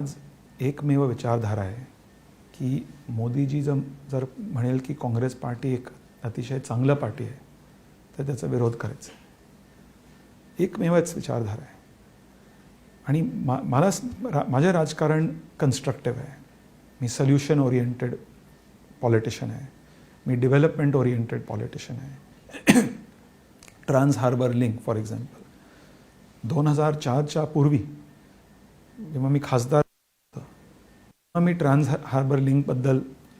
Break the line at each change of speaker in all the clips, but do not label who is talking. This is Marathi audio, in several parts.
आज एकमेव विचारधारा आहे की मोदीजी जर म्हणेल की काँग्रेस पार्टी एक अतिशय चांगलं पार्टी आहे तर त्याचा विरोध करायचा. एकमेवच विचारधारा आहे. आणि माझं राजकारण कन्स्ट्रक्टिव्ह आहे. मी सोल्युशन ओरिएंटेड पॉलिटिशियन आहे. मी डेव्हलपमेंट ओरिएंटेड पॉलिटिशियन आहे. Trans harbour link for example 2004च्या पूर्वी जेव्हा मी खासदार मी ट्रान्स हार्बर लिंकबद्दल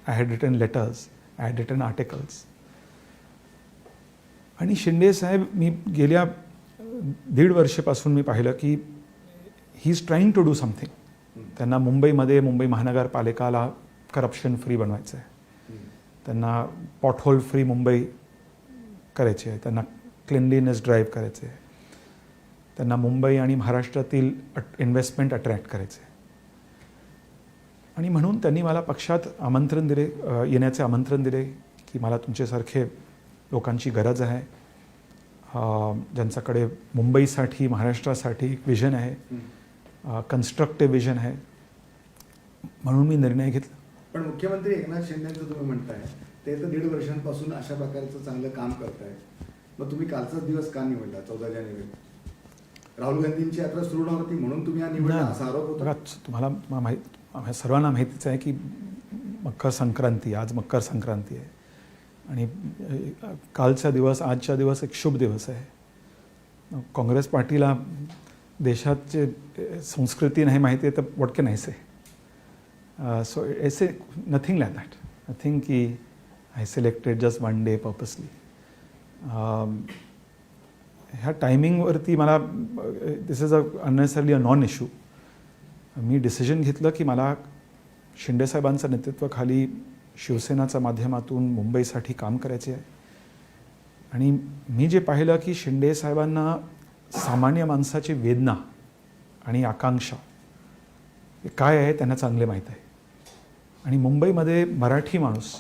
I had written letters, I had written articles. आणि शिंदे साहेब मी गेल्या 1.5 वर्षापासून मी पाहिलं की he is trying to do something. त्यांना मुंबईमध्ये मुंबई महानगरपालिकाला करप्शन फ्री बनवायचं आहे. त्यांना पॉटहोल फ्री मुंबई करायची आहे. त्यांना क्लिनलीनेस ड्राईव्ह करायचे आहे. त्यांना मुंबई आणि महाराष्ट्रातील इन्व्हेस्टमेंट अट्रॅक्ट करायचे. आणि म्हणून त्यांनी मला पक्षात आमंत्रण दिले, येण्याचे आमंत्रण दिले की मला तुमच्यासारखे लोकांची गरज आहे, ज्यांच्याकडे मुंबईसाठी महाराष्ट्रासाठी एक विजन आहे, कन्स्ट्रक्टिव्ह विजन आहे. म्हणून मी निर्णय घेतला.
पण मुख्यमंत्री एकनाथ शिंदेंचं तुम्ही म्हणताय ते तर 1.5 वर्षांपासून अशा प्रकारचं चांगलं काम करताय. मग तुम्ही कालचाच दिवस का निवडला 14 जानेवारी? राहुल गांधींची यात्रा सुरू नव्हती म्हणून तुम्ही हा निवडला असा आरोप होता.
बघा, तुम्हाला सर्वांना माहितीच आहे की मकर संक्रांती, आज मकर संक्रांती आहे. आणि कालचा दिवस, आजचा दिवस एक शुभ दिवस आहे. काँग्रेस पार्टीला देशाचे संस्कृती नाही माहिती आहे तर what can I say. So ऐसे नथिंग लाईक दॅट. नथिंग की I selected just one day purposely. ह्या टायमिंगवरती मला this is unnecessarily a non issue. मी डिसिजन घेतलं की मला शिंदेसाहेबांचं नेतृत्वाखाली शिवसेनाच्या माध्यमातून मुंबईसाठी काम करायचे आहे. आणि मी जे पाहिलं की शिंदेसाहेबांना सामान्य माणसाची वेदना आणि आकांक्षा काय आहे त्यांना चांगले माहीत आहे. आणि मुंबईमध्ये मराठी माणूस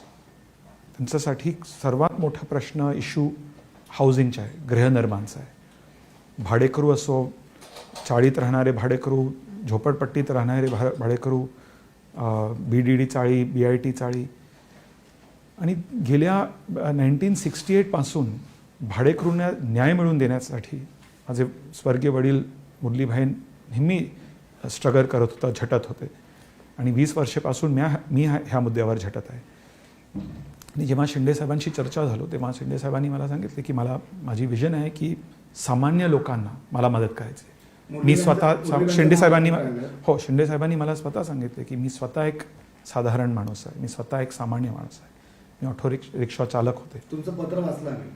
त्यांच्यासाठी सर्वात मोठा प्रश्न इश्यू हाऊसिंगचा आहे, गृहनिर्माणचा आहे. भाडेकरू असो, चाळीत राहणारे भाडेकरू, झोपडपट्टीत राहणारे भाडेकरू, BDD चाळी, BIT चाळी. आणि गेल्या 1968 पासून भाडेकरूंना न्याय मिळवून देण्यासाठी माझे स्वर्गीय वडील मुरलीभाई नेहमी स्ट्रगल करत होता, झटत होते. आणि 20 वर्षापासून मी ह्या मुद्द्यावर झटत आहे. आणि जेव्हा शिंदेसाहेबांशी चर्चा झालो तेव्हा शिंदेसाहेबांनी मला सांगितले की माझी विजन आहे की सामान्य लोकांना मला मदत करायची. मी स्वतः शिंदेसाहेबांनी मला स्वतः सांगितले की मी स्वतः एक साधारण माणूस आहे, मी स्वतः एक सामान्य माणूस आहे. मी ऑटो रिक्षा चालक होते.
तुमचं पत्र वाचलं मी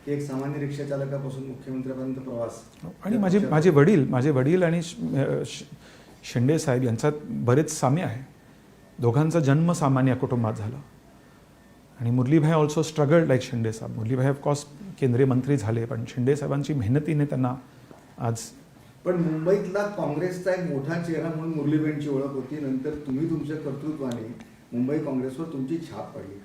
की एक सामान्य रिक्षा चालकापासून मुख्यमंत्र्यांपर्यंत प्रवास.
आणि माझे वडील आणि शिंदे साहेब यांच्यात बरेच साम्य आहे. दोघांचा जन्म सामान्य कुटुंबात झाला. आणि मुरलीभाई ऑल्सो स्ट्रगल्ड लाईक शिंदे साहेब. मुरलीभाई ऑफकोर्स केंद्रीय मंत्री झाले पण शिंदे साहेबांची मेहनतीने त्यांना आज.
पण मुंबईतला काँग्रेसचा एक मोठा चेहरा म्हणून मुरलीभाईंची ओळख होती. नंतर तुम्ही तुमच्या कर्तृत्वाने मुंबई काँग्रेसवर तुमची छाप पडली.